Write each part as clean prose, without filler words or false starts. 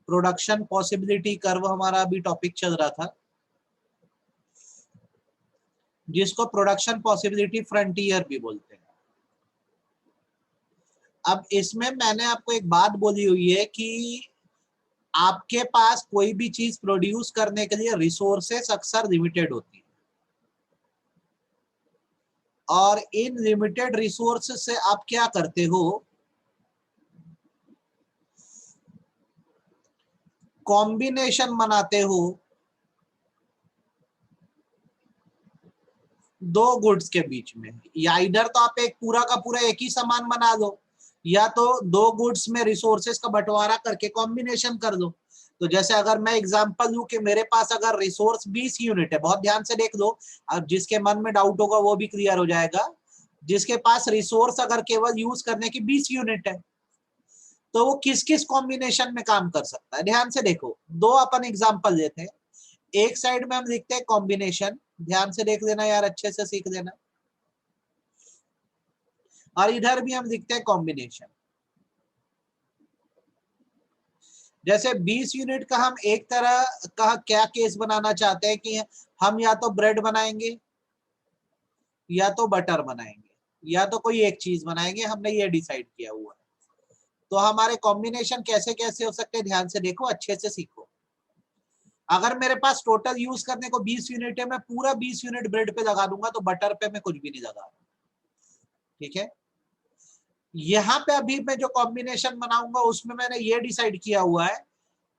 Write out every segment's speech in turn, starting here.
Production possibility curve हमारा अभी topic चल रहा था, जिसको प्रोडक्शन पॉसिबिलिटी फ्रंटियर भी बोलते हैं। अब इसमें मैंने आपको एक बात बोली हुई है कि आपके पास कोई भी चीज प्रोड्यूस करने के लिए रिसोर्सेस अक्सर लिमिटेड होती है, और इन लिमिटेड रिसोर्सेस से आप क्या करते हो, कॉम्बिनेशन बनाते हो दो गुड्स के बीच में। या इधर तो आप एक पूरा का पूरा एक ही सामान बना दो, या तो दो गुड्स में रिसोर्सेस का बंटवारा करके कॉम्बिनेशन कर दो। तो जैसे अगर मैं एग्जांपल लूं कि मेरे पास अगर रिसोर्स 20 यूनिट है, बहुत ध्यान से देख लो, अब जिसके मन में डाउट होगा वो भी क्लियर हो जाएगा। जिसके पास रिसोर्स अगर केवल यूज करने की 20 यूनिट है, तो वो किस किस कॉम्बिनेशन में काम कर सकता है। ध्यान से देखो, दो अपन एग्जांपल लेते हैं। एक साइड में हम लिखते हैं कॉम्बिनेशन, ध्यान से देख लेना यार, अच्छे से सीख लेना। और इधर भी हम लिखते हैं कॉम्बिनेशन। जैसे 20 यूनिट का हम एक तरह का क्या केस बनाना चाहते हैं कि हम या तो ब्रेड बनाएंगे, या तो बटर बनाएंगे, या तो कोई एक चीज बनाएंगे, हमने ये डिसाइड किया हुआ है। तो हमारे कॉम्बिनेशन कैसे कैसे हो सकते हैं, ध्यान से देखो, अच्छे से सीखो। अगर मेरे पास टोटल यूज करने को 20 यूनिट है, मैं पूरा 20 यूनिट ब्रेड पे लगा दूंगा, तो बटर पे मैं कुछ भी नहीं लगा रहा। ठीक है, यहाँ पे अभी मैं जो कॉम्बिनेशन बनाऊंगा उसमें मैंने ये डिसाइड किया हुआ है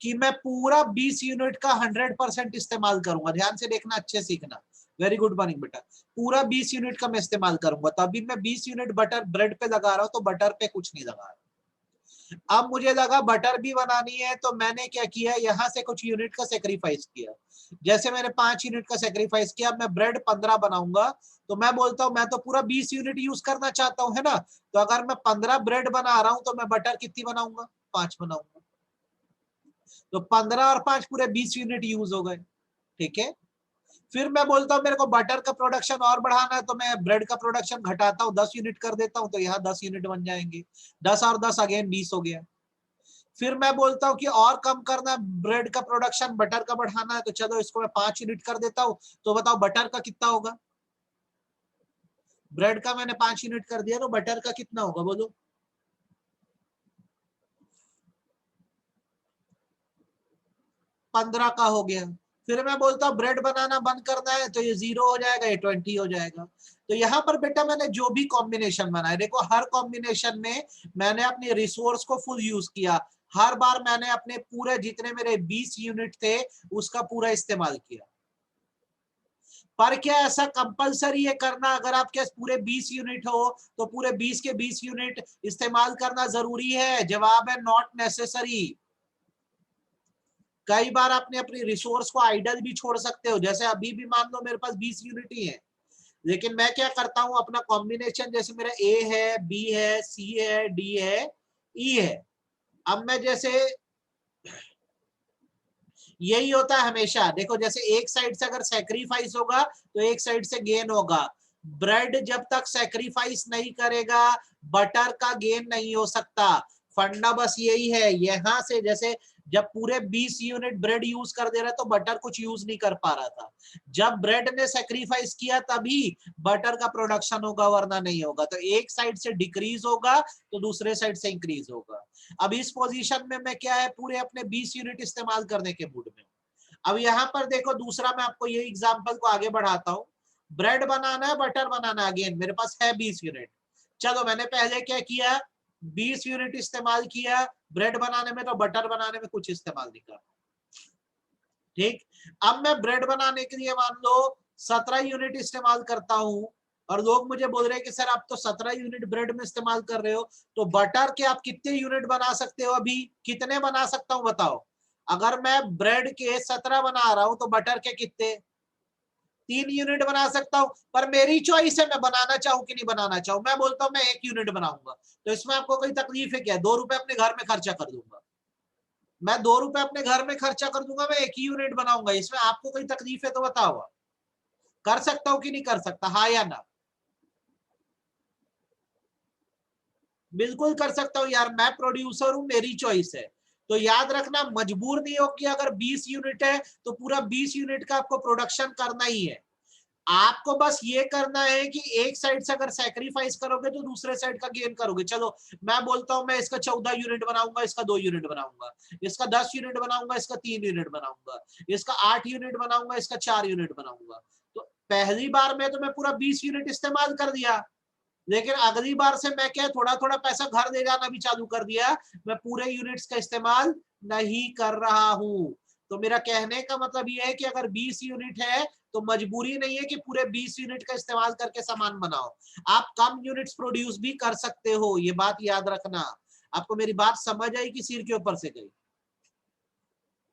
कि मैं पूरा 20 यूनिट का 100% इस्तेमाल करूंगा। ध्यान से देखना, अच्छे सीखना। वेरी गुड मॉर्निंग बेटा। पूरा 20 यूनिट का मैं इस्तेमाल करूंगा, तो अभी मैं 20 यूनिट बटर ब्रेड पे लगा रहा हूं, तो बटर पे कुछ नहीं लगा रहा। अब मुझे लगा बटर भी बनानी है, तो मैंने क्या किया, यहाँ से कुछ यूनिट का सेक्रीफाइस किया। जैसे मैंने 5 यूनिट का सेक्रीफाइस किया, अब मैं ब्रेड 15 बनाऊंगा, तो मैं बोलता हूं मैं तो पूरा 20 यूनिट यूज करना चाहता हूं, है ना। तो अगर मैं 15 ब्रेड बना रहा हूं, तो मैं बटर कितनी बनाऊंगा, 5 बनाऊंगा। तो 15 और 5 पूरे 20 यूनिट यूज हो गए। ठीक है, फिर मैं बोलता हूँ मेरे को बटर का प्रोडक्शन और बढ़ाना है, तो मैं ब्रेड का प्रोडक्शन घटाता हूँ, 10 यूनिट कर देता हूँ, तो यहाँ 10 यूनिट बन जाएंगे। 10 और 10 अगेन 20 हो गया। फिर मैं बोलता हूँ कि और कम करना है ब्रेड का प्रोडक्शन, बटर का बढ़ाना है, तो चलो इसको मैं 5 यूनिट कर देता हूँ। तो बताओ बटर का कितना होगा। ब्रेड का मैंने 5 यूनिट कर दिया, तो बटर का कितना होगा बोलो। 15 का हो गया। फिर मैं बोलता हूँ ब्रेड बनाना बंद करना है, तो ये 0 हो जाएगा, ये 20 हो जाएगा। तो यहाँ पर बेटा मैंने जो भी कॉम्बिनेशन बनाया, देखो हर कॉम्बिनेशन में मैंने अपने रिसोर्स को फुल यूज किया। हर बार मैंने अपने पूरे जितने मेरे 20 यूनिट थे उसका पूरा इस्तेमाल किया। पर क्या ऐसा कंपलसरी है करना, अगर आपके पास पूरे 20 यूनिट हो तो पूरे 20 के 20 यूनिट इस्तेमाल करना जरूरी है? जवाब है नॉट नेसेसरी। कई बार आपने अपनी रिसोर्स को आइडल भी छोड़ सकते हो। जैसे अभी भी मान लो मेरे पास 20 यूनिट ही है, लेकिन मैं क्या करता हूं, अपना कॉम्बिनेशन, जैसे मेरा ए है, बी है, सी है, डी है, ई है। अब मैं जैसे, यही होता है हमेशा, देखो जैसे एक साइड से अगर सेक्रीफाइस होगा तो एक साइड से गेन होगा। ब्रेड जब तक सेक्रीफाइस नहीं करेगा, बटर का गेन नहीं हो सकता। फंडा बस यही है। यहां से जैसे जब पूरे 20 यूनिट ब्रेड यूज कर दे रहा है, तो बटर कुछ यूज नहीं कर पा रहा था। जब ब्रेड ने सेक्रीफाइस किया तभी बटर का प्रोडक्शन होगा, वरना नहीं होगा। तो एक साइड से डिक्रीज होगा तो दूसरे साइड से इंक्रीज होगा। अब इस पोजीशन में मैं क्या है, पूरे अपने 20 यूनिट इस्तेमाल करने के मूड में। अब यहाँ पर देखो दूसरा, मैं आपको ये एग्जांपल को आगे बढ़ाता हूँ। ब्रेड बनाना है, बटर बनाना है, अगेन मेरे पास है 20 यूनिट। चलो मैंने पहले क्या किया, 20 यूनिट इस्तेमाल किया ब्रेड बनाने में, तो बटर बनाने में कुछ इस्तेमाल नहीं कर। ठीक, अब मैं ब्रेड बनाने के लिए मान लो 17 यूनिट इस्तेमाल करता हूं, और लोग मुझे बोल रहे हैं कि सर आप तो 17 यूनिट ब्रेड में इस्तेमाल कर रहे हो, तो बटर के आप कितने यूनिट बना सकते हो, अभी कितने बना सकता हूं बताओ। अगर मैं ब्रेड के 17 बना रहा हूं, तो बटर के कितने, 3 यूनिट बना सकता हूं। पर मेरी चॉइस है, मैं बनाना चाहूं कि नहीं बनाना चाहूं। मैं बोलता हूं मैं 1 यूनिट बनाऊंगा, तो इसमें आपको कोई तकलीफ है क्या? 2 रुपए अपने घर में खर्चा कर दूंगा, मैं 2 रुपए अपने घर में खर्चा कर दूंगा, मैं 1 ही यूनिट बनाऊंगा। इसमें आपको कोई तकलीफ है तो बताओ, कर सकता हूं कि नहीं कर सकता, हाँ या ना? बिल्कुल कर सकता हूं यार, मैं प्रोड्यूसर हूं, मेरी चॉइस है। तो याद रखना, मजबूर नहीं हो कि अगर 20 यूनिट है तो पूरा 20 यूनिट का आपको प्रोडक्शन करना ही है। आपको बस ये करना है कि एक साइड से अगर सैक्रिफाइस करोगे तो दूसरे साइड का गेन करोगे। चलो मैं बोलता हूं मैं इसका 14 यूनिट बनाऊंगा, इसका 2 यूनिट बनाऊंगा, इसका 10 यूनिट बनाऊंगा, इसका 3 यूनिट बनाऊंगा, इसका 8 यूनिट बनाऊंगा, इसका 4 यूनिट बनाऊंगा। तो पहली बार में तो मैं पूरा 20 यूनिट इस्तेमाल कर दिया, लेकिन अगली बार से मैं क्या थोड़ा थोड़ा पैसा घर ले जाना भी चालू कर दिया, मैं पूरे यूनिट्स का इस्तेमाल नहीं कर रहा हूं। तो मेरा कहने का मतलब ये है कि अगर 20 यूनिट है तो मजबूरी नहीं है कि पूरे 20 यूनिट का इस्तेमाल करके सामान बनाओ, आप कम यूनिट्स प्रोड्यूस भी कर सकते हो, ये बात याद रखना। आपको मेरी बात समझ आई कि सिर के ऊपर से गई?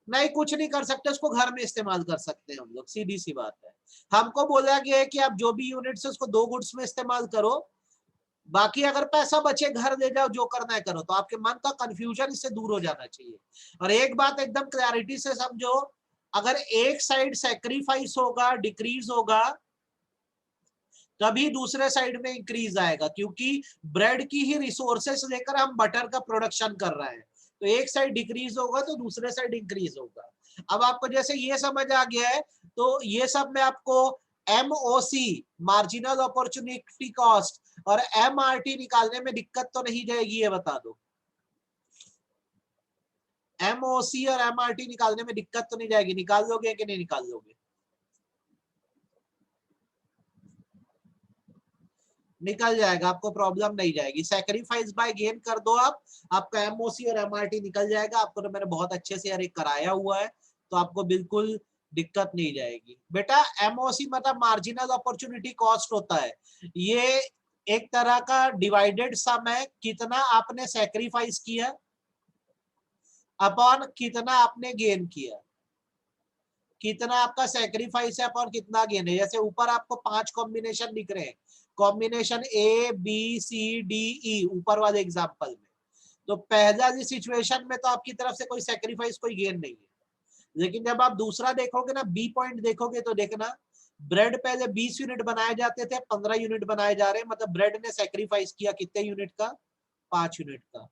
नहीं, कुछ नहीं कर सकते, उसको घर में इस्तेमाल कर सकते हैं हम लोग, सीधी सी बात है। हमको बोला गया है कि आप जो भी यूनिट्स है उसको 2 गुड्स में इस्तेमाल करो, बाकी अगर पैसा बचे घर ले जाओ, जो करना है करो। तो आपके मन का कंफ्यूजन इससे दूर हो जाना चाहिए। और एक बात एकदम क्लैरिटी से समझो, अगर एक साइड सैक्रिफाइस होगा, डिक्रीज होगा, तभी दूसरे साइड में इंक्रीज आएगा, क्योंकि ब्रेड की ही रिसोर्सेस लेकर हम बटर का प्रोडक्शन कर रहे हैं। तो एक साइड डिक्रीज होगा तो दूसरे साइड इंक्रीज होगा। अब आपको जैसे ये समझ आ गया है, तो ये सब में आपको MOC, मार्जिनल अपॉर्चुनिटी कॉस्ट, और MRT निकालने में दिक्कत तो नहीं जाएगी, ये बता दो। MOC और MRT निकालने में दिक्कत तो नहीं जाएगी, निकाल लोगे कि नहीं निकाल लोगे? निकल जाएगा, आपको प्रॉब्लम नहीं जाएगी। सैक्रिफाइस बाय गेन कर दो आप, आपका MOC और MRT निकल जाएगा। आपको तो मैंने बहुत अच्छे से यार एक कराया हुआ है, तो आपको बिल्कुल दिक्कत नहीं जाएगी। बेटा MOC मतलब मार्जिनल अपॉर्चुनिटी कॉस्ट होता है, ये एक तरह का डिवाइडेड सम है, कितना आपने सैक्रिफाइस किया अपॉन कितना आपने गेन किया, कितना आपका सैक्रिफाइस है अपॉन कितना गेन है। जैसे ऊपर आपको 5 कॉम्बिनेशन दिख रहे हैं, कॉम्बिनेशन ABCDE ऊपर वाले एग्जांपल में। तो पहला सिचुएशन में तो आपकी तरफ से कोई सैक्रिफाइस, कोई गेन नहीं है। लेकिन जब आप दूसरा देखोगे ना, बी पॉइंट देखोगे, तो देखना ब्रेड पहले 20 यूनिट बनाए जाते थे, 15 यूनिट बनाए जा रहे हैं, मतलब ब्रेड ने सैक्रिफाइस किया कितने यूनिट का? 5 यूनिट का।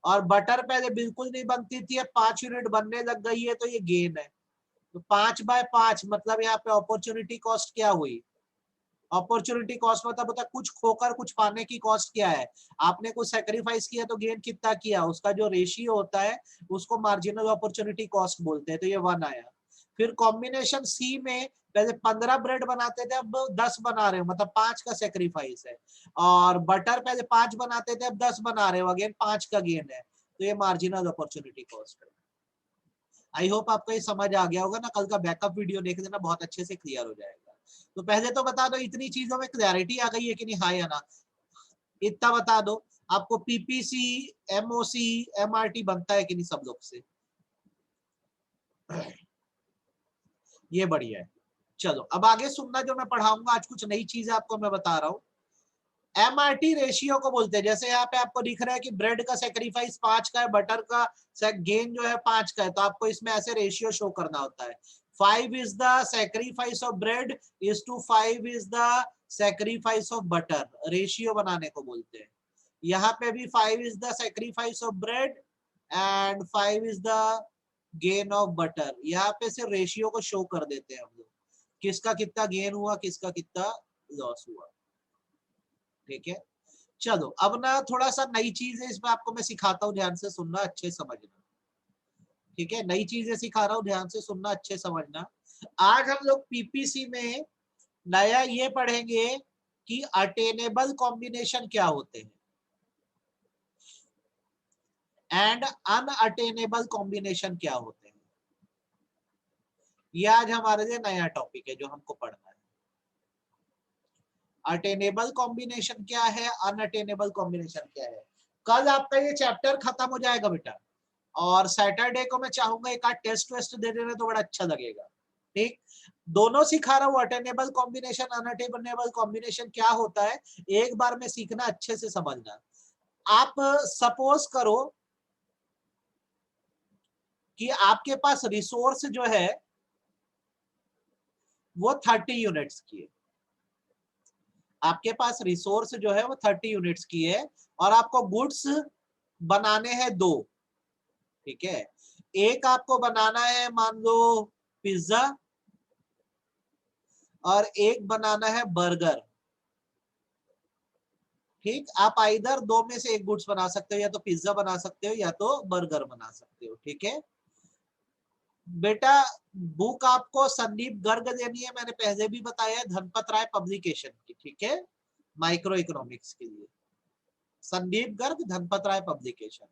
और बटर पहले बिल्कुल नहीं बनती थी, अब 5 यूनिट बनने लग गई है, तो ये गेन है। तो 5/5 मतलब यहाँ पे अपॉर्चुनिटी कॉस्ट क्या हुई? अपॉर्चुनिटी कॉस्ट मतलब होता है कुछ खोकर कुछ पाने की कॉस्ट क्या है? आपने कुछ सेक्रीफाइस किया तो गेन कितना किया, उसका जो रेशियो होता है उसको मार्जिनल अपॉर्चुनिटी कॉस्ट बोलते हैं। तो ये 1 आया। फिर कॉम्बिनेशन सी में पहले 15 ब्रेड बनाते थे, अब 10 बना रहे हो, मतलब 5 का सेक्रीफाइस है। और बटर पहले 5 बनाते थे, अब 10 बना रहे हो, अगेन 5 का गेन है। तो ये मार्जिनल अपॉर्चुनिटी कॉस्ट है। आई होप आपको ये समझ आ गया होगा ना, कल का बैकअप वीडियो देख लेना, बहुत अच्छे से क्लियर हो जाएगा। तो पहले तो बता दो इतनी चीजों में क्लैरिटी आ गई है कि नहीं, हाँ या ना, इतना बता दो। आपको PPC, MOC, MRT बनता है कि नहीं सब लोग से? ये बढ़िया है। चलो अब आगे सुनना, जो मैं पढ़ाऊंगा आज कुछ नई चीजें आपको मैं बता रहा हूँ। MRT रेशियो को बोलते हैं। जैसे यहाँ पे आपको दिख रहा है कि ब्रेड का सेक्रीफाइस 5 का है, बटर का गेन जो है 5 का है, तो आपको इसमें ऐसे रेशियो शो करना होता है। 5 is the sacrifice of bread is to 5 is the sacrifice of butter, ratio बनाने को बोलते हैं। यहाँ पे भी 5 is the sacrifice of bread and 5 is the gain of butter। यहाँ पे से रेशियो को शो कर देते हैं हम लोग, किसका कितना गेन हुआ, किसका कितना लॉस हुआ। ठीक है, चलो अब ना थोड़ा सा नई चीज है, इसमें आपको मैं सिखाता हूँ, ध्यान से सुनना, अच्छे समझना। ठीक है, नई चीजें सिखा रहा हूँ, ध्यान से सुनना, अच्छे समझना। आज हम लोग PPC में नया ये पढ़ेंगे कि अटेनेबल कॉम्बिनेशन क्या होते हैं एंड अनअटेनेबल कॉम्बिनेशन क्या होते हैं। ये आज हमारे लिए नया टॉपिक है जो हमको पढ़ना है। अटेनेबल कॉम्बिनेशन क्या है, अनअटेनेबल कॉम्बिनेशन क्या है। कल आपका ये चैप्टर खत्म हो जाएगा बेटा, और सैटरडे को मैं चाहूंगा एक आध टेस्ट वेस्ट दे देना, तो बड़ा अच्छा लगेगा। ठीक, दोनों सिखा रहा हूँ, अटेनेबल कॉम्बिनेशन, अनअटेनेबल कॉम्बिनेशन क्या होता है, एक बार में सीखना, अच्छे से समझना। आप सपोज करो कि आपके पास रिसोर्स जो है वो 30 यूनिट्स की है। आपके पास रिसोर्स जो है वो 30 यूनिट्स की है, और आपको गुड्स बनाने हैं 2। ठीक है। एक आपको बनाना है मान लो पिज्जा और एक बनाना है बर्गर। ठीक, आप आइदर दो में से एक गुड्स बना सकते हो, या तो पिज्जा बना सकते हो या तो बर्गर बना सकते हो। ठीक है बेटा, बुक आपको संदीप गर्ग देनी है, मैंने पहले भी बताया है, धनपत राय पब्लिकेशन की। ठीक है, माइक्रो इकोनॉमिक्स के लिए संदीप गर्ग, धनपत राय पब्लिकेशन।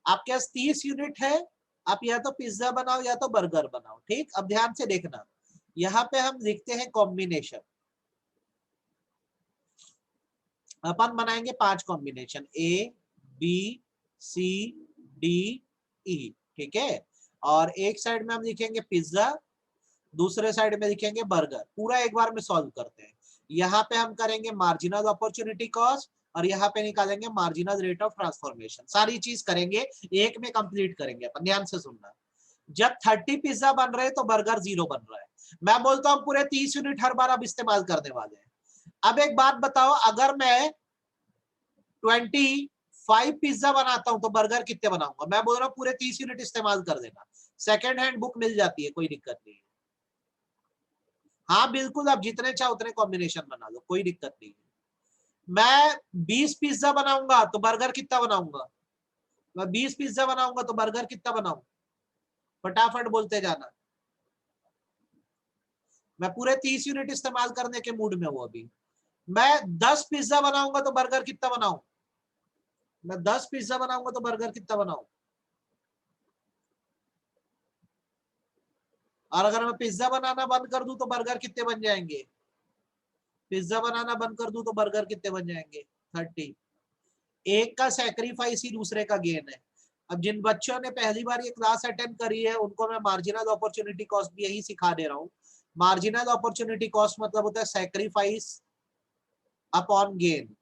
आपके पास 30 यूनिट है, आप या तो पिज्जा बनाओ या तो बर्गर बनाओ। ठीक, अब ध्यान से देखना, यहाँ पे हम लिखते हैं कॉम्बिनेशन। अपन बनाएंगे 5 combination, A B C D E. ठीक है, और एक साइड में हम लिखेंगे पिज्जा, दूसरे साइड में लिखेंगे बर्गर। पूरा एक बार में सॉल्व करते हैं। यहाँ पे हम करेंगे मार्जिनल अपॉर्चुनिटी कॉस्ट, और यहाँ पे निकालेंगे मार्जिनल रेट ऑफ ट्रांसफॉर्मेशन। सारी चीज करेंगे, एक में कंप्लीट करेंगे अपन। ध्यान से सुनना, जब 30 पिज्जा बन रहे हैं तो बर्गर 0 बन रहा है। मैं बोलता हूँ पूरे 30 यूनिट हर बार अब इस्तेमाल करने वाले हैं। अब एक बात बताओ, अगर मैं 25 पिज्जा बनाता हूं तो बर्गर कितने बनाऊंगा? मैं बोल रहा हूँ पूरे 30 यूनिट इस्तेमाल कर देना। सेकेंड हैंड बुक मिल जाती है, कोई दिक्कत नहीं है। हाँ बिल्कुल, आप जितने चाहो उतने कॉम्बिनेशन बना लो, कोई दिक्कत नहीं है। मैं 20 पिज्जा बनाऊंगा तो बर्गर कितना बनाऊंगा? मैं 20 पिज्जा बनाऊंगा तो बर्गर कितना बनाऊं? फटाफट बोलते जाना। मैं पूरे 30 यूनिट इस्तेमाल करने के मूड में हूं अभी। मैं 10 पिज्जा बनाऊंगा तो बर्गर कितना बनाऊं? मैं 10 पिज्जा बनाऊंगा तो बर्गर कितना बनाऊं? और अगर मैं पिज्जा बनाना बंद कर दूं तो बर्गर कितने बन जाएंगे? पिज्जा बनाना बंद कर दूं तो बर्गर कितने बन जाएंगे? 30। एक का सैक्रिफाइस ही दूसरे का गेन है। अब जिन बच्चों ने पहली बार ये क्लास अटेंड करी है उनको मैं मार्जिनल अपॉर्चुनिटी कॉस्ट भी यही सिखा दे रहा हूँ। मार्जिनल अपॉर्चुनिटी कॉस्ट मतलब होता है सैक्रिफाइस अपॉन गेन,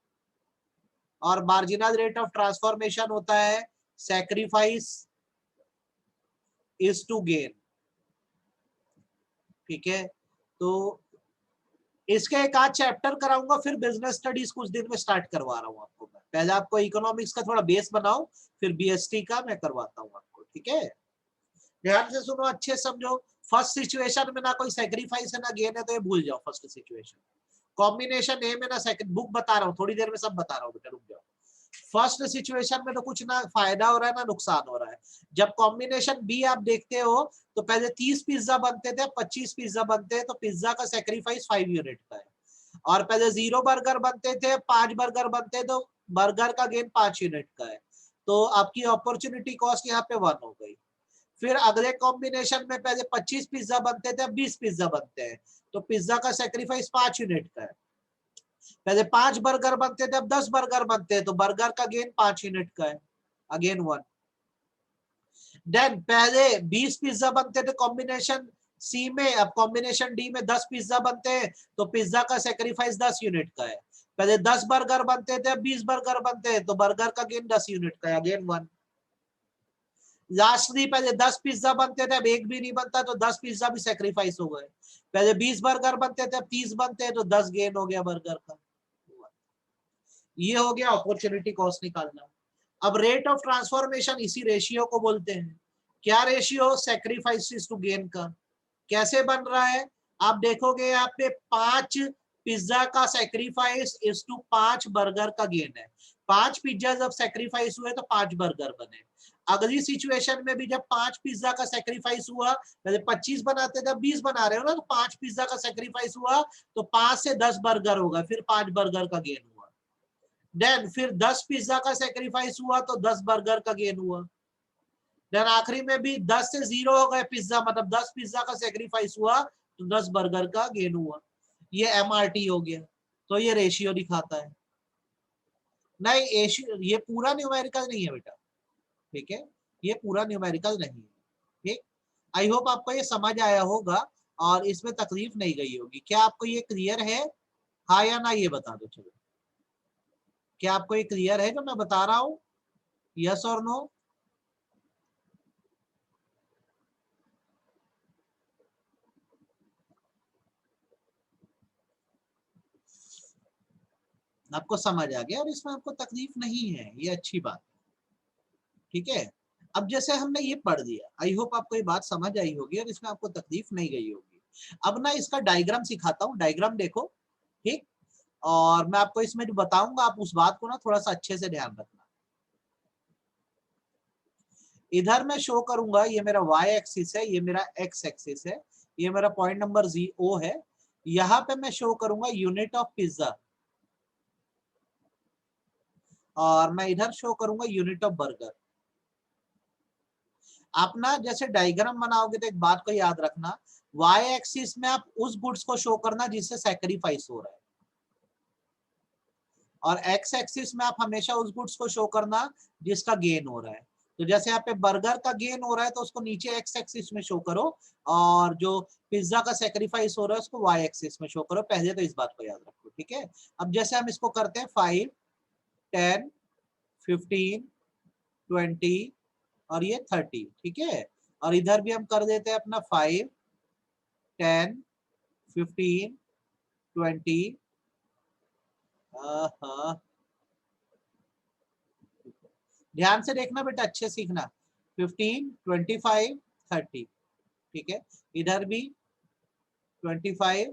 और मार्जिनल रेट ऑफ ट्रांसफॉर्मेशन होता है सैक्रिफाइस इज टू गेन। ठीक है, तो इसके एक आध चैप्टर कराऊंगा, फिर बिजनेस स्टडीज कुछ दिन में स्टार्ट करवा रहा हूँ आपको। मैं पहले आपको इकोनॉमिक्स का थोड़ा बेस बनाओ, फिर बीएसटी का मैं करवाता हूँ आपको। ठीक है, ध्यान से सुनो, अच्छे समझो। फर्स्ट सिचुएशन में ना कोई सेक्रीफाइस है ना गेन है, तो ये भूल जाओ फर्स्ट सिचुएशन। कॉम्बिनेशन ए में ना सेकंड, बुक बता रहा हूँ, थोड़ी देर में सब बता रहा हूँ बेटा, रुक जाओ। फर्स्ट सिचुएशन में तो कुछ ना फायदा हो रहा है ना नुकसान हो रहा है। जब कॉम्बिनेशन बी आप देखते हो तो पहले 30 पिज्जा बनते थे, 25 पिज्जा बनते हैं, तो पिज्जा का सेक्रीफाइस 5 यूनिट का है। और पहले 0 बर्गर बनते थे, 5 बर्गर बनते तो बर्गर का गेन 5 यूनिट का है। तो आपकी अपॉर्चुनिटी कॉस्ट यहाँ पे 1 हो गई। फिर अगले कॉम्बिनेशन में पहले 25 पिज्जा बनते थे, अब 20 पिज्जा बनते हैं, तो पिज्जा का सेक्रीफाइस 5 यूनिट का है। पहले 5 बर्गर बनते थे, अब 10 बर्गर बनते हैं, तो बर्गर का गेन 5 यूनिट का है, अगेन 1। देन पहले 20 पिज्जा बनते थे कॉम्बिनेशन सी में, अब कॉम्बिनेशन डी में 10 पिज्जा बनते हैं, तो पिज्जा का सेक्रीफाइस 10 यूनिट का है। पहले 10 बर्गर बनते थे, अब 20 बर्गर बनते हैं, तो बर्गर का गेन 10 यूनिट का है, अगेन 1। लास्टली पहले 10 पिज्जा बनते थे, अब एक भी नहीं बनता, तो 10 पिज्जा भी सेक्रीफाइस हो गए। पहले 20 बर्गर बनते थे, अब 30 बनते हैं, तो 10 गेन हो गया बर्गर का। ये हो गया अपॉर्चुनिटी कॉस्ट निकालना। अब रेट ऑफ ट्रांसफॉर्मेशन इसी रेशियो को बोलते हैं। क्या रेशियो? सेक्रीफाइस टू गेन का। कैसे बन रहा है? आप देखोगे यहाँ पे 5 पिज्जा का सेक्रीफाइस इज टू 5 बर्गर का गेन है। 5 पिज्जा जब सेक्रीफाइस हुए तो 5 बर्गर बने। अगली सिचुएशन में भी जब 5 पिज्जा का सेक्रीफाइस हुआ, पहले 25 बनाते थे, 20 बना रहे हो ना, तो 5 पिज्जा का सेक्रीफाइस हुआ तो 5 से 10 बर्गर होगा, फिर 5 बर्गर का गेन हुआ। देन फिर 10 पिज्जा का सेक्रीफाइस हुआ तो 10 बर्गर का गेन हुआ। देन आखिरी में भी 10 से 0 हो गए पिज्जा, मतलब 10 पिज्जा का सेक्रीफाइस हुआ तो 10 बर्गर का गेन हुआ। ये एमआरटी हो गया। तो ये रेशियो दिखाता है। नहीं, ये पूरा न्यूमेरिकल नहीं है बेटा। ठीक है, ये पूरा न्यूमेरिकल नहीं है। ठीक, आई होप आपको ये समझ आया होगा और इसमें तकलीफ नहीं गई होगी। क्या आपको ये क्लियर है? हाँ या ना ये बता दो। चलो, क्या आपको ये क्लियर है जो मैं बता रहा हूँ? यस और नो? आपको समझ आ गया और इसमें आपको तकलीफ नहीं है, ये अच्छी बात। ठीक है, अब जैसे हमने ये पढ़ दिया, आई होप आपको ये बात समझ आई होगी और इसमें आपको तकलीफ नहीं गई होगी। अब ना इसका डायग्राम सिखाता हूँ, डायग्राम देखो, ठीक। और मैं आपको इसमें जो बताऊंगा आप उस बात को ना थोड़ा सा अच्छे से ध्यान रखना। इधर मैं शो करूंगा, ये मेरा y एक्सिस है, ये मेरा x एक्सिस है, ये मेरा पॉइंट नंबर O है। यहाँ पे मैं शो करूंगा यूनिट ऑफ पिज्जा, और मैं इधर शो करूंगा यूनिट ऑफ बर्गर। आप ना जैसे डायग्राम बनाओगे तो एक बात को याद रखना, y एक्सिस में आप उस गुड्स को शो करना जिससे सैक्रिफाइस हो रहा है, और x एक्सिस में आप हमेशा उस गुड्स को शो करना जिसका गेन हो रहा है। तो जैसे यहाँ पे बर्गर का गेन हो रहा है तो उसको नीचे x एक्सिस में शो करो, और जो पिज्जा का सैक्रिफाइस हो रहा है उसको y एक्सिस में शो करो। पहले तो इस बात को याद रखो, ठीक है। अब जैसे हम इसको करते हैं 5, 10, 15, 20 और ये 30, ठीक है। और इधर भी हम कर देते हैं अपना 5, 10, 15, 20। ध्यान से देखना बेटा, अच्छे सीखना। 15, 25, 30, ठीक है। इधर भी 25,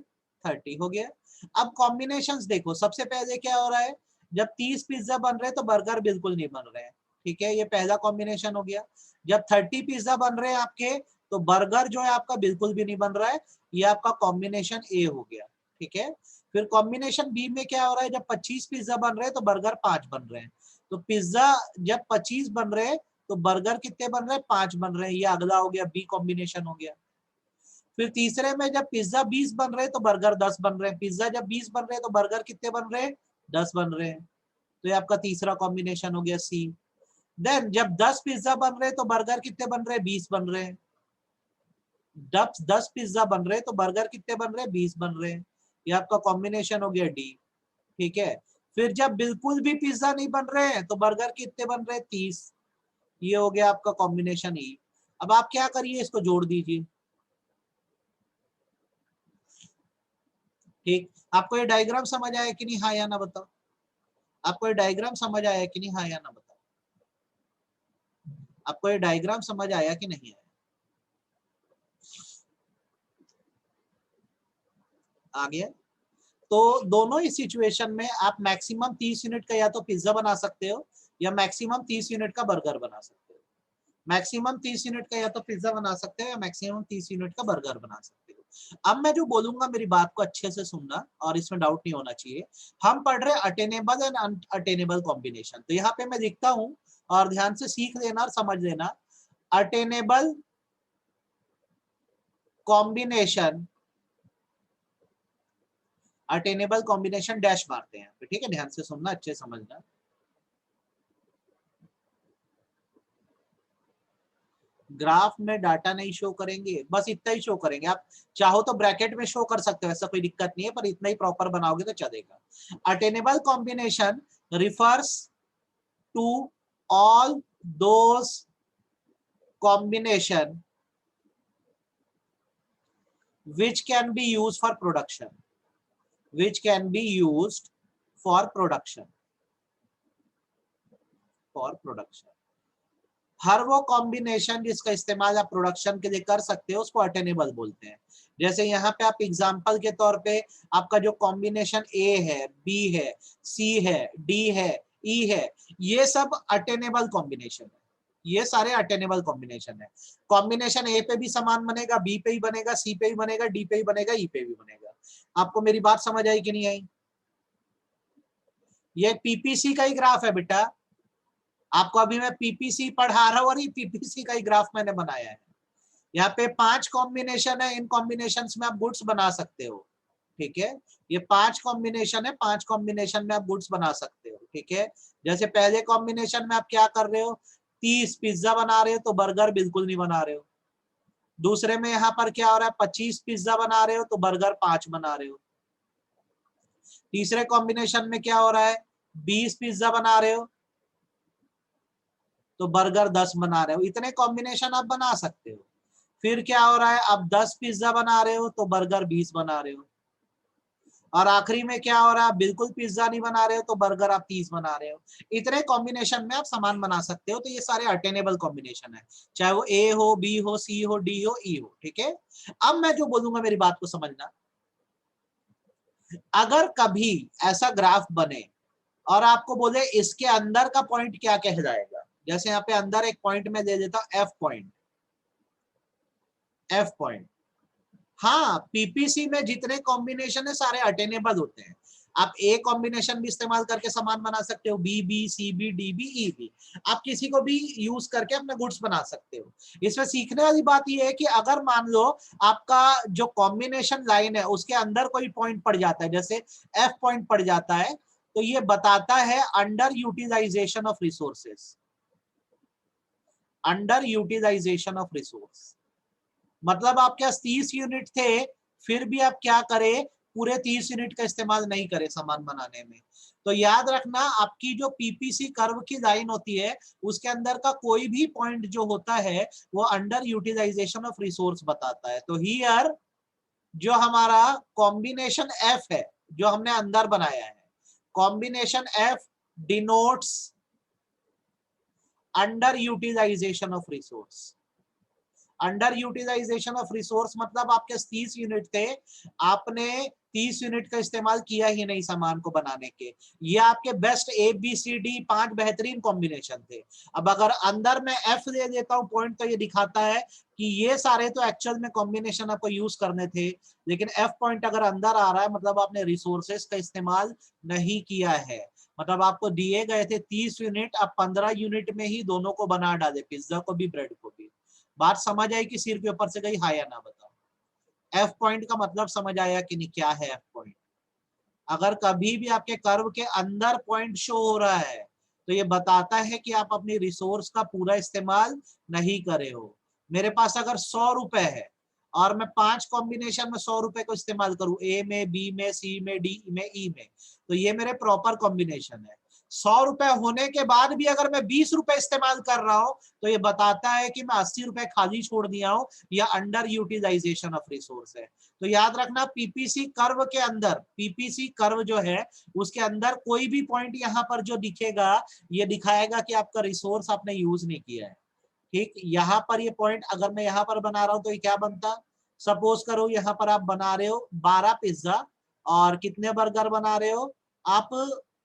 30 हो गया। अब कॉम्बिनेशंस देखो, सबसे पहले क्या हो रहा है, जब 30 पिज्जा बन रहे हैं तो बर्गर बिल्कुल नहीं बन रहे हैं, ठीक है, ये पहला कॉम्बिनेशन हो गया। जब 30 पिज्जा बन रहे हैं आपके, तो बर्गर जो है आपका बिल्कुल भी नहीं बन रहा है, ये आपका कॉम्बिनेशन ए हो गया, ठीक है। फिर कॉम्बिनेशन बी में क्या हो रहा है, जब 25 पिज्जा बन रहे हैं तो बर्गर 5 बन रहे हैं। तो पिज्जा जब 25 बन रहे हैं तो बर्गर कितने बन रहे हैं, 5 बन रहे हैं, ये अगला हो गया, बी कॉम्बिनेशन हो गया। फिर तीसरे में जब पिज्जा 20 बन रहे हैं तो बर्गर 10 बन रहे हैं, पिज्जा जब 20 बन रहे हैं तो बर्गर कितने बन रहे हैं, 10 बन रहे हैं। तो ये आपका तीसरा कॉम्बिनेशन हो गया, सी। देन जब 10 पिज्जा बन रहे हैं तो बर्गर कितने बन रहे हैं, 20 बन रहे हैं। 10 पिज्जा बन रहे हैं तो बर्गर कितने बन रहे हैं, 20 बन रहे हैं। ये आपका कॉम्बिनेशन हो गया, डी, ठीक है। फिर जब बिल्कुल भी पिज्जा नहीं बन रहे हैं तो बर्गर कितने बन रहे हैं, 30। ये हो गया आपका कॉम्बिनेशन ई। अब आप क्या करिए, इसको जोड़ दीजिए, ठीक। आपको ये डायग्राम समझ आया कि नहीं, हाँ या ना बताओ। आपको ये डायग्राम समझ आया कि नहीं, हाँ या ना बताओ। आपको ये डायग्राम समझ आया कि नहीं आया। आ गया। तो दोनों ही सिचुएशन में आप मैक्सिमम 30 यूनिट का या तो पिज्जा बना सकते हो या मैक्सिमम 30 यूनिट का बर्गर बना सकते हो। मैक्सिमम 30 यूनिट का या तो पिज्जा बना सकते हो या मैक्सिमम 30 यूनिट का बर्गर बना सकते हो। अब मैं जो बोलूंगा मेरी बात को अच्छे से सुनना और इसमें डाउट नहीं होना चाहिए। हम पढ़ रहे अटेनेबल एंड अनअटेनेबल कॉम्बिनेशन, तो यहाँ पे मैं लिखता हूँ और ध्यान से सीख लेना और समझ लेना। Attainable combination, attainable combination dash मारते हैं, ठीक है, ध्यान से सुनना, अच्छे समझना। ग्राफ में डाटा नहीं शो करेंगे, बस इतना ही शो करेंगे। आप चाहो तो ब्रैकेट में शो कर सकते हो, ऐसा कोई दिक्कत नहीं है, पर इतना ही प्रॉपर बनाओगे तो चलेगा। Attainable combination refers to all those combination which can be used for production, which can be used for production, for production। हर वो कॉम्बिनेशन जिसका इस्तेमाल आप प्रोडक्शन के लिए कर सकते हो उसको अटेनेबल बोलते हैं। जैसे यहाँ पे आप एग्जांपल के तौर पे आपका जो कॉम्बिनेशन ए है, बी है, सी है, डी है, ई है, ये सब अटेनेबल कॉम्बिनेशन है। ये सारे अटेनेबल कॉम्बिनेशन है। कॉम्बिनेशन ए पे भी समान बनेगा, बी पे ही बनेगा, सी पे ही बनेगा, डी पे ही बनेगा, ई पे भी बनेगा। आपको मेरी बात समझ आई कि नहीं आई। ये पीपीसी का ही ग्राफ है बेटा, आपको अभी मैं पीपीसी पढ़ा रहा हूं और ये पीपीसी का ही ग्राफ मैंने बनाया है। यहाँ पे 5 कॉम्बिनेशन है, इन कॉम्बिनेशन में आप गुड्स बना सकते हो, ठीक है। ये 5 कॉम्बिनेशन है, 5 कॉम्बिनेशन में आप गुड्स बना सकते हो, ठीक है। जैसे पहले कॉम्बिनेशन में आप क्या कर रहे हो, 30 पिज्जा बना रहे हो तो बर्गर बिल्कुल नहीं बना रहे हो। दूसरे में यहाँ पर क्या हो रहा है, 25 पिज्जा बना रहे हो तो बर्गर 5 बना रहे हो। तीसरे कॉम्बिनेशन में क्या हो रहा है, 20 पिज्जा बना रहे हो तो बर्गर 10 बना रहे हो। इतने कॉम्बिनेशन आप बना सकते हो। फिर क्या हो रहा है, अब 10 पिज्जा बना रहे हो तो बर्गर 20 बना रहे हो। और आखिरी में क्या हो रहा है, बिल्कुल पिज्जा नहीं बना रहे हो तो बर्गर आप 30 बना रहे हो। इतने कॉम्बिनेशन में आप सामान बना सकते हो, तो ये सारे अटेनेबल कॉम्बिनेशन है, चाहे वो ए हो, बी हो, सी हो, डी हो, ई हो। ठीक है, अब मैं जो बोलूंगा मेरी बात को समझना। अगर कभी ऐसा ग्राफ बने और आपको बोले इसके अंदर का पॉइंट क्या कह जाएगा, जैसे यहाँ पे अंदर एक पॉइंट में दे देता हूं, एफ पॉइंट, एफ पॉइंट। हाँ, पीपीसी में जितने कॉम्बिनेशन है सारे अटेनेबल होते हैं। आप ए कॉम्बिनेशन भी इस्तेमाल करके सामान बना सकते हो, B B, C B, D B, E B, आप किसी को भी यूज करके अपने गुड्स बना सकते हो। इसमें सीखने वाली बात यह है कि अगर मान लो आपका जो कॉम्बिनेशन लाइन है उसके अंदर कोई पॉइंट पड़ जाता है, जैसे एफ पॉइंट पड़ जाता है, तो ये बताता है under utilization of resources, under utilization of resource. मतलब आपके पास 30 यूनिट थे, फिर भी आप क्या करें, पूरे 30 यूनिट का इस्तेमाल नहीं करें सामान बनाने में। तो याद रखना, आपकी जो पीपीसी कर्व की लाइन होती है उसके अंदर का कोई भी पॉइंट जो होता है वो अंडर यूटिलाइजेशन ऑफ रिसोर्स बताता है। तो हियर जो हमारा कॉम्बिनेशन एफ है जो हमने अंदर बनाया है, combination F denotes under utilization of resource. Under utilization of resource मतलब आपके 30 यूनिट थे, आपने 30 यूनिट का इस्तेमाल किया ही नहीं सामान को बनाने के। ये आपके best A B C D 5 बेहतरीन कॉम्बिनेशन थे। अब अगर अंदर में एफ दे देता हूं पॉइंट, तो ये दिखाता है कि ये सारे तो एक्चुअल में कॉम्बिनेशन आपको यूज करने थे, लेकिन एफ पॉइंट अगर अंदर आ रहा है मतलब आपने रिसोर्सेस का इस्तेमाल नहीं किया है। मतलब आपको दिए गए थे 30 यूनिट, आप 15 यूनिट में ही दोनों को बना डाले, पिज्जा को भी ब्रेड को भी। बात समझ आई कि सिर के ऊपर से गई, हाँ या ना बताओ। एफ पॉइंट का मतलब समझ आया कि नहीं, क्या है एफ पॉइंट। अगर कभी भी आपके कर्व के अंदर पॉइंट शो हो रहा है तो ये बताता है कि आप अपनी रिसोर्स का पूरा इस्तेमाल नहीं करे हो। मेरे पास अगर 100 रुपए है और मैं 5 कॉम्बिनेशन में 100 रुपए को इस्तेमाल करूं, ए में, बी में, सी में, डी में, ई में, तो ये मेरे प्रॉपर कॉम्बिनेशन है। 100 रुपए होने के बाद भी अगर मैं 20 रुपए इस्तेमाल कर रहा हूं तो ये बताता है कि मैं 80 रुपए खाली छोड़ दिया हूं, या अंडर यूटिलाइजेशन ऑफ रिसोर्स है। तो याद रखना, पीपीसी कर्व के अंदर, पीपीसी कर्व जो है उसके अंदर कोई भी पॉइंट यहाँ पर जो दिखेगा ये दिखाएगा कि आपका रिसोर्स आपने यूज नहीं किया है। ठीक, यहाँ पर ये पॉइंट अगर मैं यहाँ पर बना रहा हूं तो ये क्या बनता, सपोज करो यहाँ पर आप बना रहे हो 12 पिज्जा और कितने बर्गर बना रहे हो आप,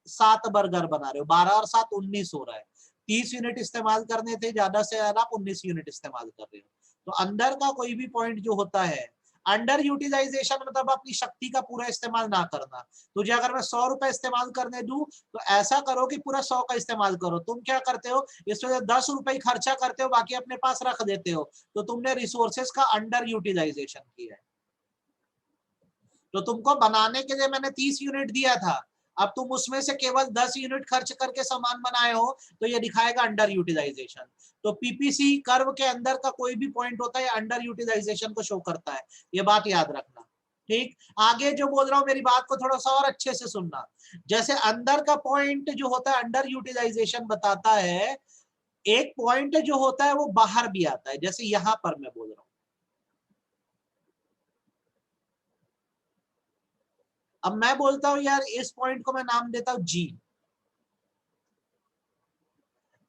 7 बर्गर बना रहे हो, 12 और 7 19 हो रहा है। 30 यूनिट इस्तेमाल करने थे, ज्यादा से ज्यादा आप 19 यूनिट इस्तेमाल कर रहे हो। तो अंदर का कोई भी पॉइंट जो होता है, अंडर यूटिलाइजेशन मतलब अपनी शक्ति का पूरा इस्तेमाल ना करना। तुझे अगर मैं 100 रुपए इस्तेमाल करने दूं तो ऐसा करो कि पूरा 100 का इस्तेमाल करो। तुम क्या करते हो, इसमें 10 रुपए ही खर्चा करते हो, बाकी अपने पास रख देते हो, तो तुमने रिसोर्सेस का अंडर यूटिलाइजेशन किया है। तो तुमको बनाने के लिए मैंने 30 यूनिट दिया था, अब तुम उसमें से केवल 10 यूनिट खर्च करके सामान बनाए हो, तो ये दिखाएगा अंडर यूटिलाइजेशन। तो पीपीसी कर्व के अंदर का कोई भी पॉइंट होता है अंडर यूटिलाइजेशन को शो करता है, ये बात याद रखना। ठीक, आगे जो बोल रहा हूं मेरी बात को थोड़ा सा और अच्छे से सुनना। जैसे अंदर का पॉइंट जो होता है अंडर यूटिलाइजेशन बताता है, एक पॉइंट जो होता है वो बाहर भी आता है, जैसे यहां पर मैं बोल रहा हूं। अब मैं बोलता हूं यार इस पॉइंट को मैं नाम देता हूं जी।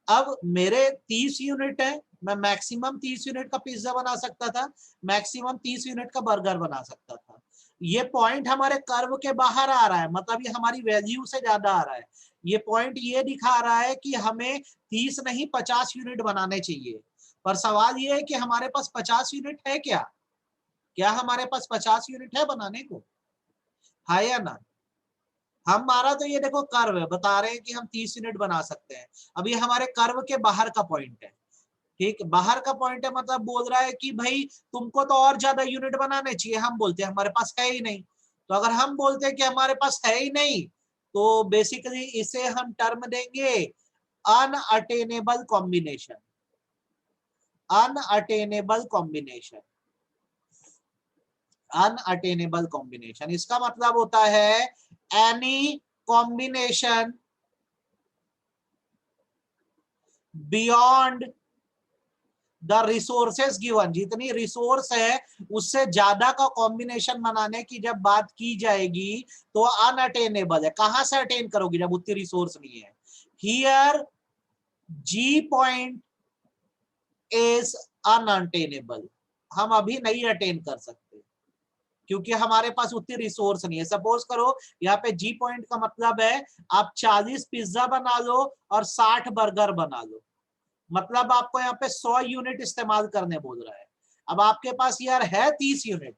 अब मेरे 30 यूनिट है, मैं मैक्सिमम 30 यूनिट का पिज्जा बना सकता था, मैक्सिमम 30 यूनिट का बर्गर बना सकता था। ये पॉइंट हमारे कर्व के बाहर आ रहा है, मतलब ये हमारी वैल्यू से ज्यादा आ रहा है। ये पॉइंट ये दिखा रहा है कि हमें 30 नहीं 50 यूनिट बनाने चाहिए। पर सवाल ये है कि हमारे पास 50 यूनिट है क्या, क्या हमारे पास 50 यूनिट है बनाने को, है या ना। हमारा तो ये देखो कर्व है, बता रहे हैं कि हम 30 यूनिट बना सकते हैं। अब ये हमारे कर्व के बाहर का पॉइंट है। ठीक, बाहर का पॉइंट है मतलब बोल रहा है कि भाई तुमको तो और ज्यादा यूनिट बनाने चाहिए, हम बोलते हैं हमारे पास है ही नहीं। तो अगर हम बोलते हैं कि हमारे पास है ही नहीं, तो बेसिकली इसे हम टर्म देंगे unattainable combination, unattainable combination, unattainable combination. इसका मतलब होता है any combination beyond the resources given, जितनी रिसोर्स है उससे ज्यादा का कॉम्बिनेशन बनाने की जब बात की जाएगी तो अनअटेनेबल है। कहां से अटेन करोगी जब उतनी रिसोर्स नहीं है? Here G point is unattainable, हम अभी नहीं अटेन कर सकते क्योंकि हमारे पास उतनी रिसोर्स नहीं है। सपोज करो यहाँ पे जी पॉइंट का मतलब है आप 40 पिज्जा बना लो और 60 बर्गर बना लो, मतलब आपको यहाँ पे 100 यूनिट इस्तेमाल करने बोल रहा है। अब आपके पास यार है 30 यूनिट,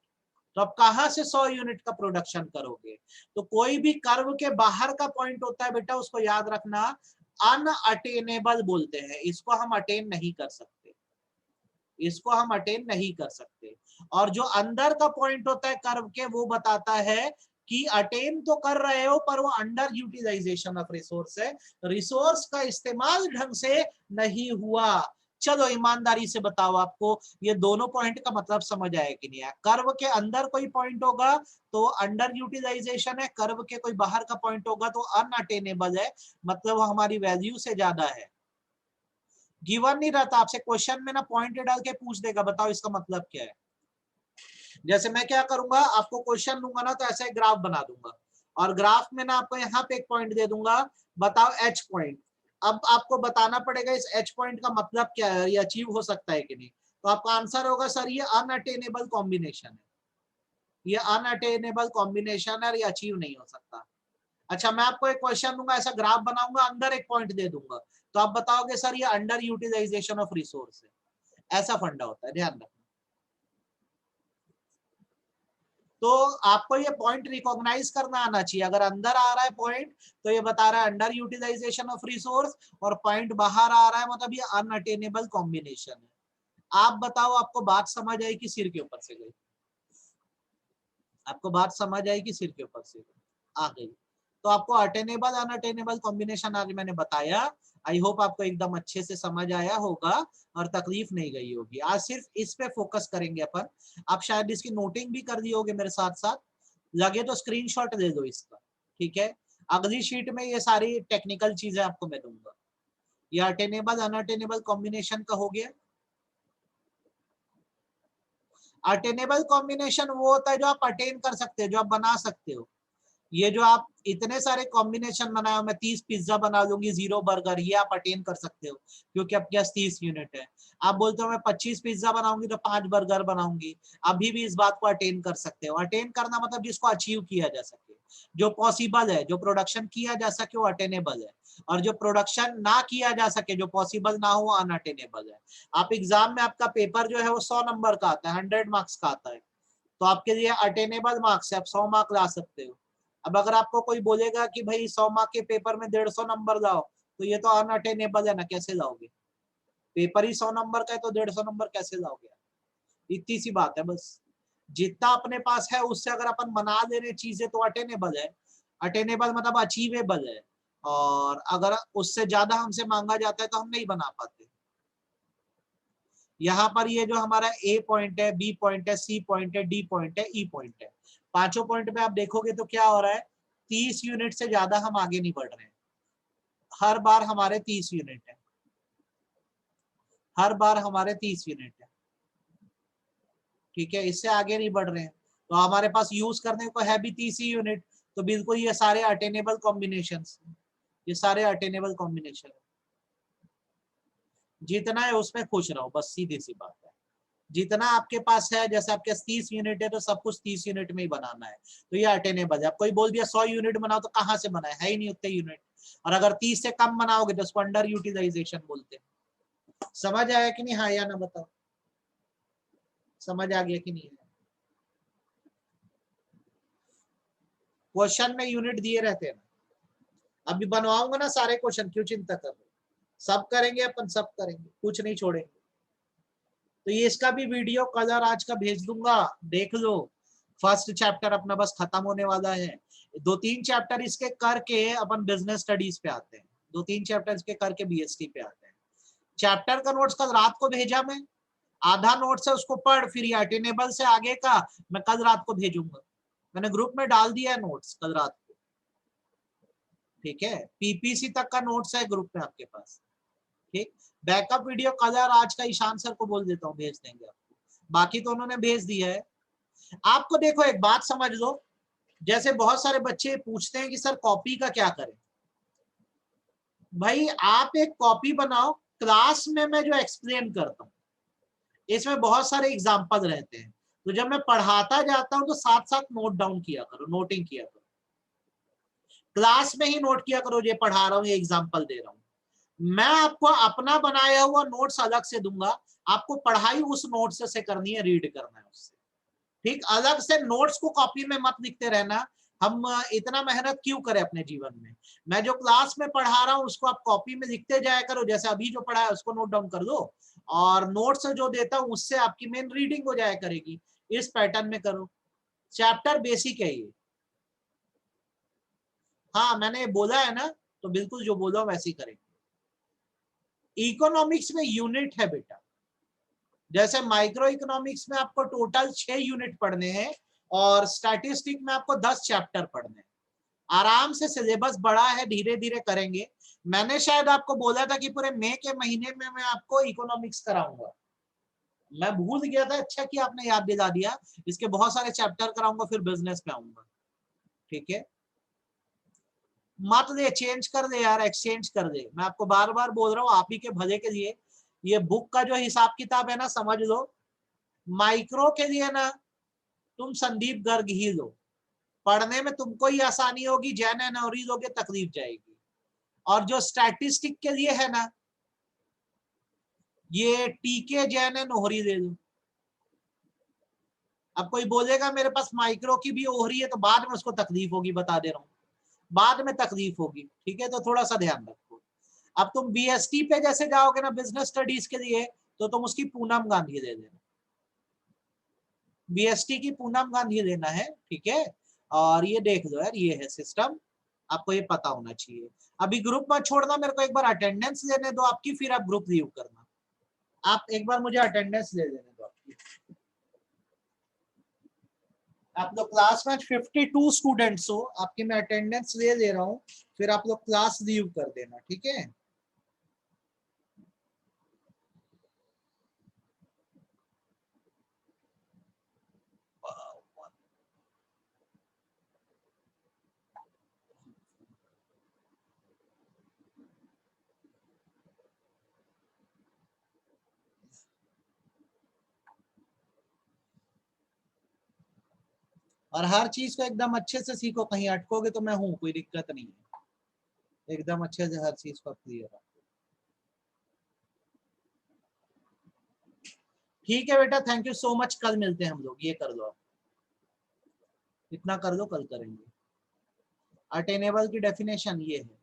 तो आप कहां से 100 यूनिट का प्रोडक्शन करोगे? तो कोई भी कर्व के बाहर का पॉइंट होता है बेटा, उसको याद रखना अनअटेनेबल बोलते हैं, इसको हम अटेन नहीं कर सकते, इसको हम अटेन नहीं कर सकते। और जो अंदर का पॉइंट होता है कर्व के, वो बताता है कि अटेन तो कर रहे हो पर वो अंडर यूटिलाइजेशन ऑफ रिसोर्स है, रिसोर्स का इस्तेमाल ढंग से नहीं हुआ। चलो ईमानदारी से बताओ, आपको ये दोनों पॉइंट का मतलब समझ आया कि नहीं आया? कर्व के अंदर कोई पॉइंट होगा तो अंडर यूटिलाइजेशन है, कर्व के कोई बाहर का पॉइंट होगा तो अनअटेनेबल है, मतलब हमारी वैल्यू से ज्यादा है। गिवन नहीं रहता, आपसे क्वेश्चन में ना पॉइंट डाल के पूछ देगा, बताओ इसका मतलब क्या है। जैसे मैं क्या करूंगा, आपको क्वेश्चन दूंगा ना तो ऐसे एक ग्राफ बना दूंगा और ग्राफ में ना आपको यहाँ पे एक पॉइंट दे दूंगा, बताओ एच पॉइंट। अब आपको बताना पड़ेगा इस एच पॉइंट का मतलब क्या है, ये अचीव हो सकता है कि नहीं। तो आपका आंसर होगा सर ये अनअटेनेबल कॉम्बिनेशन है, ये अनअटेनेबल कॉम्बिनेशन है, ये अचीव नहीं हो सकता। अच्छा मैं आपको एक क्वेश्चन दूंगा, ऐसा ग्राफ बनाऊंगा, अंदर एक पॉइंट दे दूंगा, तो आप बताओगे सर ये अंडर यूटिलाइजेशन ऑफ रिसोर्स है। ऐसा फंडा होता है, ध्यान रखना। तो आपको ये पॉइंट रिकॉग्नाइज करना आना चाहिए, अगर अंदर आ रहा है पॉइंट तो ये बता रहा है अंडर यूटिलाइजेशन ऑफ रिसोर्स, और पॉइंट बाहर आ रहा है मतलब ये अनअटेनेबल कॉम्बिनेशन है। आप बताओ, आपको बात समझ आई कि सिर के ऊपर से गई? आपको बात समझ आई कि सिर के ऊपर से आ गई? तो आपको अटेनेबल अनअटेनेबल कॉम्बिनेशन आज मैंने बताया, आई होप आपको एकदम अच्छे से समझ आया होगा और तकलीफ नहीं गई होगी। आज सिर्फ इस पे फोकस करेंगे अपन। आप शायद इसकी नोटिंग भी कर दी होगी मेरे साथ साथ, लगे तो स्क्रीनशॉट ले दो इसका, ठीक है? अगली शीट में ये सारी टेक्निकल चीजें आपको मैं दूंगा। ये अटेनेबल अनअटेनेबल कॉम्बिनेशन का हो गया। अटेनेबल कॉम्बिनेशन वो होता है जो आप अटेन कर सकते हो, जो आप बना सकते हो। ये जो आप इतने सारे कॉम्बिनेशन बनाए हो, मैं 30 पिज्जा बना लूंगी 0 बर्गर, ये आप अटेन कर सकते हो क्योंकि आपके पास 30 यूनिट है। आप बोलते हो मैं 25 पिज्जा बनाऊंगी तो 5 बर्गर बनाऊंगी, अभी भी इस बात को अटेन कर सकते हो। अटेन करना मतलब जिसको अचीव किया जा सके, जो पॉसिबल है, जो प्रोडक्शन किया जा सके वो अटेनेबल है, और जो प्रोडक्शन ना किया जा सके, जो पॉसिबल ना हो, अनअटेनेबल है। आप एग्जाम में आपका पेपर जो है वो 100 नंबर का आता है, 100 मार्क्स का आता है, तो आपके लिए अटेनेबल मार्क्स है, आप 100 मार्क्स ला सकते हो। अब अगर आपको कोई बोलेगा कि भाई 100 मार्क के पेपर में 150 नंबर लाओ, तो ये तो अनअटेनेबल है ना, कैसे लाओगे? पेपर ही 100 नंबर का है तो 150 नंबर कैसे लाओगे? इतनी सी बात है बस। जितना अपने पास है उससे अगर अपन बना दे रहे चीजें तो अटेनेबल है। अटेनेबल मतलब अचीवेबल है, और अगर उससे ज्यादा हमसे मांगा जाता है तो हम नहीं बना पाते। यहाँ पर ये जो हमारा ए पॉइंट है, बी पॉइंट है, सी पॉइंट है, डी पॉइंट है, ई पॉइंट है, पांचों पॉइंट पे आप देखोगे तो क्या हो रहा है, 30 यूनिट से ज्यादा हम आगे नहीं बढ़ रहे हैं। हर बार हमारे 30 यूनिट है, हर बार हमारे 30 यूनिट है, ठीक है? इससे आगे नहीं बढ़ रहे हैं, तो हमारे पास यूज करने को है भी 30 ही यूनिट, तो बिल्कुल ये सारे अटेनेबल कॉम्बिनेशन, ये सारे अटेनेबल कॉम्बिनेशन है। जितना है उसमें खुश रहो, बस सीधी सी बात है। जितना आपके पास है, जैसे आपके 30 यूनिट है तो सब कुछ 30 यूनिट में ही बनाना है, तो ये अटेनेबल है। अब कोई बोल दिया 100 यूनिट बनाओ, तो कहां से बनाए, है ही नहीं उतने यूनिट। और अगर 30 से कम बनाओगे तो उसको अंडर यूटिलाइजेशन बोलते हैं। समझ आया कि नहीं? हाँ या ना बताओ, समझ आ गया कि नहीं? क्वेश्चन में यूनिट दिए रहते हैं ना, अभी बनवाऊंगा ना सारे क्वेश्चन, क्यों चिंता कर रहे हो? सब करेंगे अपन, सब करेंगे, कुछ नहीं छोड़ेंगे। तो ये इसका भी वीडियो कल और आज का भेज दूंगा, देख लो। फर्स्ट चैप्टर अपना बस खत्म होने वाला है, 2-3 चैप्टर इसके करके अपन बिजनेस स्टडीज पे आते हैं, 2-3 चैप्टर इसके करके बीएसटी पे आते हैं। चैप्टर का नोट्स कल रात को भेजा मैं, आधा नोट्स है उसको पढ़, फिर ये अटेनेबल से आगे का मैं कल रात को भेजूंगा। मैंने ग्रुप में डाल दिया है नोट्स कल रात को, ठीक है? पीपीसी तक का नोट्स है ग्रुप में आपके पास। ठीक, बैकअप वीडियो कलर आज का ईशान सर को बोल देता हूँ, भेज देंगे आपको, बाकी तो उन्होंने भेज दिया है आपको। देखो एक बात समझ लो, जैसे बहुत सारे बच्चे पूछते हैं कि सर कॉपी का क्या करें। भाई आप एक कॉपी बनाओ, क्लास में मैं जो एक्सप्लेन करता हूँ इसमें बहुत सारे एग्जाम्पल रहते हैं, तो जब मैं पढ़ाता जाता हूं तो साथ साथ नोट डाउन किया करो, नोटिंग किया करो, क्लास में ही नोट किया करो, ये पढ़ा रहा हूँ, ये एग्जाम्पल दे रहा हूँ। मैं आपको अपना बनाया हुआ नोट्स अलग से दूंगा, आपको पढ़ाई उस नोट्स से करनी है, रीड करना है उससे। ठीक, अलग से नोट्स को कॉपी में मत लिखते रहना, हम इतना मेहनत क्यों करें अपने जीवन में। मैं जो क्लास में पढ़ा रहा हूँ उसको आप कॉपी में लिखते जाया करो, जैसे अभी जो पढ़ा है उसको नोट डाउन कर दो, और नोट्स जो देता हूँ उससे आपकी मेन रीडिंग हो जाया करेगी। इस पैटर्न में करो, चैप्टर बेसिक है ये। हाँ मैंने बोला है ना, तो बिल्कुल जो बोला वैसे ही करेंगे। इकोनॉमिक्स में यूनिट है बेटा, जैसे माइक्रो इकोनॉमिक्स में आपको टोटल 6 यूनिट पढ़ने हैं, और स्टैटिस्टिक में आपको 10 चैप्टर पढ़ने हैं। आराम से, सिलेबस बड़ा है, धीरे धीरे करेंगे। मैंने शायद आपको बोला था कि पूरे मई के महीने में मैं आपको इकोनॉमिक्स कराऊंगा, मैं भूल गया था, अच्छा कि आपने याद दिला दिया। इसके बहुत सारे चैप्टर कराऊंगा, फिर बिजनेस पे आऊंगा। ठीक है, मत दे, चेंज कर दे यार, एक्सचेंज कर दे, मैं आपको बार बार बोल रहा हूँ आप ही के भले के लिए। ये बुक का जो हिसाब किताब है ना, समझ लो, माइक्रो के लिए ना तुम संदीप गर्ग ही लो, पढ़ने में तुमको ही आसानी होगी, जैन एंड नौरी लोगे तकलीफ जाएगी। और जो स्टैटिस्टिक के लिए है ना, ये टीके जैन एंड ओहरी ले लो। अब कोई बोलेगा मेरे पास माइक्रो की भी ओहरी है, तो बाद में उसको तकलीफ होगी, बता दे रहा हूँ, बाद में तकलीफ होगी। ठीक है, तो थोड़ा सा ध्यान रखो। अब तुम बीएसटी पे जैसे जाओगे ना बिजनेस स्टडीज के लिए, तो तुम उसकी पूनम गांधी ले लेना, बीएसटी की पूनम गांधी लेना है। ठीक है, और ये देख लो यार, ये है सिस्टम, आपको ये पता होना चाहिए। अभी ग्रुप मत छोड़ना, मेरे को एक बार अटेंडेंस लेने दो आपकी, फिर आप ग्रुप लीव करना। आप एक बार मुझे अटेंडेंस ले लेने दो आपकी। आप लोग क्लास में 52 स्टूडेंट्स हो, आपकी मैं अटेंडेंस ले रहा हूँ, फिर आप लोग क्लास लीव कर देना। ठीक है, और हर चीज को एकदम अच्छे से सीखो, कहीं अटकोगे तो मैं हूं, कोई दिक्कत नहीं है, एकदम अच्छे से हर चीज को क्लियर है। ठीक है बेटा, थैंक यू सो मच, कल मिलते हैं हम लोग, ये कर लो आप, इतना कर लो, कल करेंगे। अटेनेबल की डेफिनेशन ये है,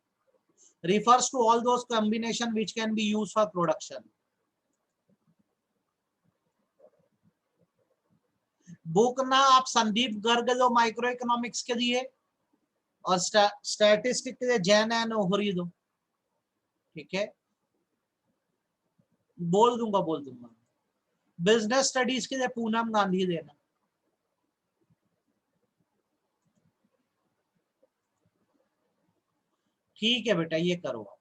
refers to all those combination which can be used for production। Book ना आप संदीप गर्ग लो माइक्रो इकोनॉमिक्स के लिए, और स्टैटिस्टिक के लिए जैन एंड ओहरी दो। ठीक है, बोल दूंगा। बिजनेस स्टडीज के लिए पूनम गांधी देना। ठीक है बेटा, ये करो।